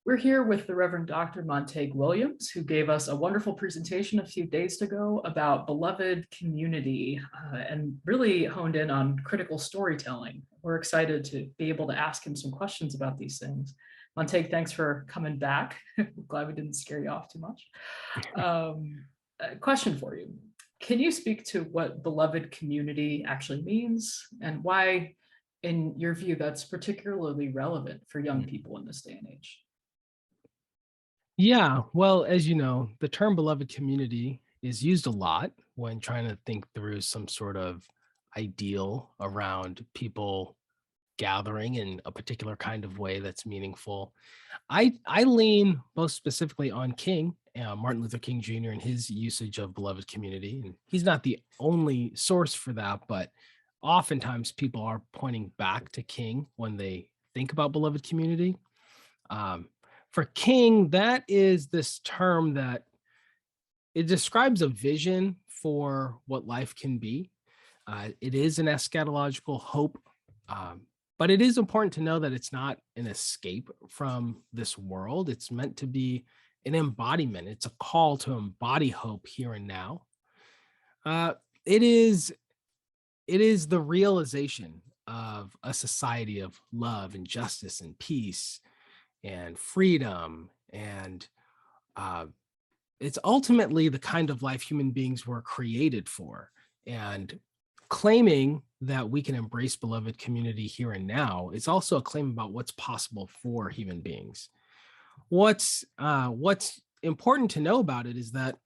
We're here with the Reverend Dr. Montague Williams, who gave us a wonderful presentation a few days ago about beloved community and really honed in on critical storytelling. We're excited to be able to ask him some questions about these things. Montague, thanks for coming back. Glad we didn't scare you off too much. Question for you. Can you speak to what beloved community actually means and why, in your view, that's particularly relevant for young people in this day and age? Yeah, well, as you know, the term beloved community is used a lot when trying to think through some sort of ideal around people gathering in a particular kind of way that's meaningful. I lean most specifically on King, Martin Luther King Jr. and his usage of beloved community. And he's not the only source for that, but oftentimes people are pointing back to King when they think about beloved community. Um, for King, that is this term that it describes a vision for what life can be. It is an eschatological hope, but it is important to know that it's not an escape from this world. It's meant to be an embodiment. It's a call to embody hope here and now. Uh, it is the realization of a society of love and justice and peace and freedom, and it's ultimately the kind of life human beings were created for. And claiming that we can embrace beloved community here and now is also a claim about what's possible for human beings. What's important to know about it is that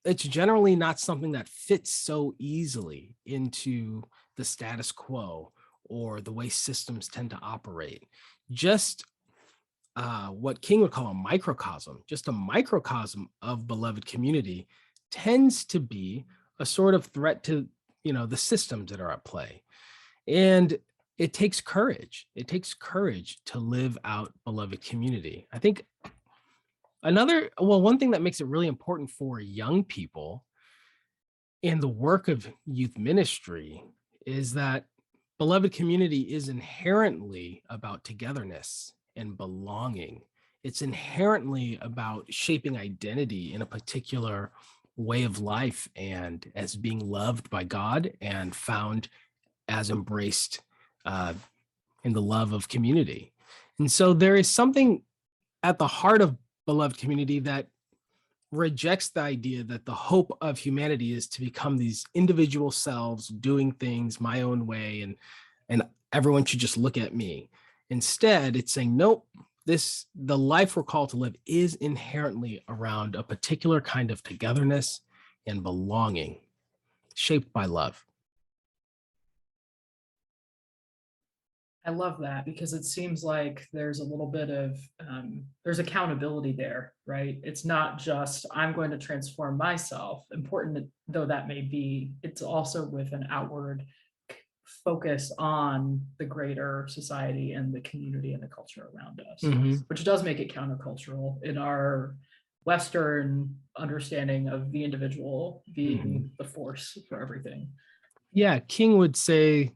it's generally not something that fits so easily into the status quo or the way systems tend to operate. Just what King would call a microcosm, just a microcosm of beloved community, tends to be a sort of threat to, the systems that are at play. And it takes courage. It takes courage to live out beloved community. I think one thing that makes it really important for young people in the work of youth ministry is that beloved community is inherently about togetherness and belonging. It's inherently about shaping identity in a particular way of life and as being loved by God and found as embraced in the love of community. And so there is something at the heart of beloved community that rejects the idea that the hope of humanity is to become these individual selves doing things my own way and everyone should just look at me. Instead, it's saying, nope, the life we're called to live is inherently around a particular kind of togetherness and belonging shaped by love. I love that because it seems like there's a little bit of there's accountability there, right? It's not just I'm going to transform myself, important though that may be. It's also with an outward focus on the greater society and the community and the culture around us, which does make it countercultural in our Western understanding of the individual being the force for everything. Yeah, King would say,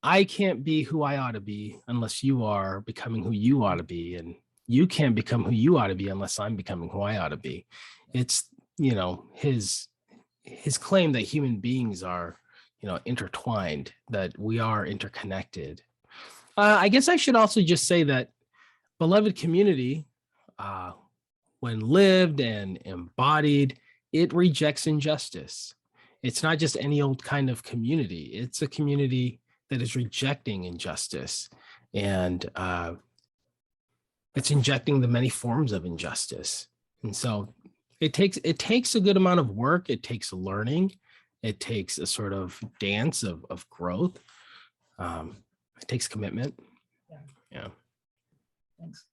I can't be who I ought to be unless you are becoming who you ought to be. And you can't become who you ought to be unless I'm becoming who I ought to be. It's, his claim that human beings are, intertwined, that we are interconnected. I guess I should also just say that beloved community, when lived and embodied, it rejects injustice. It's not just any old kind of community. It's a community that is rejecting injustice, and it's injecting the many forms of injustice. And so it takes a good amount of work. It takes learning. It takes a sort of dance of growth. It takes commitment. Yeah. Yeah. Thanks.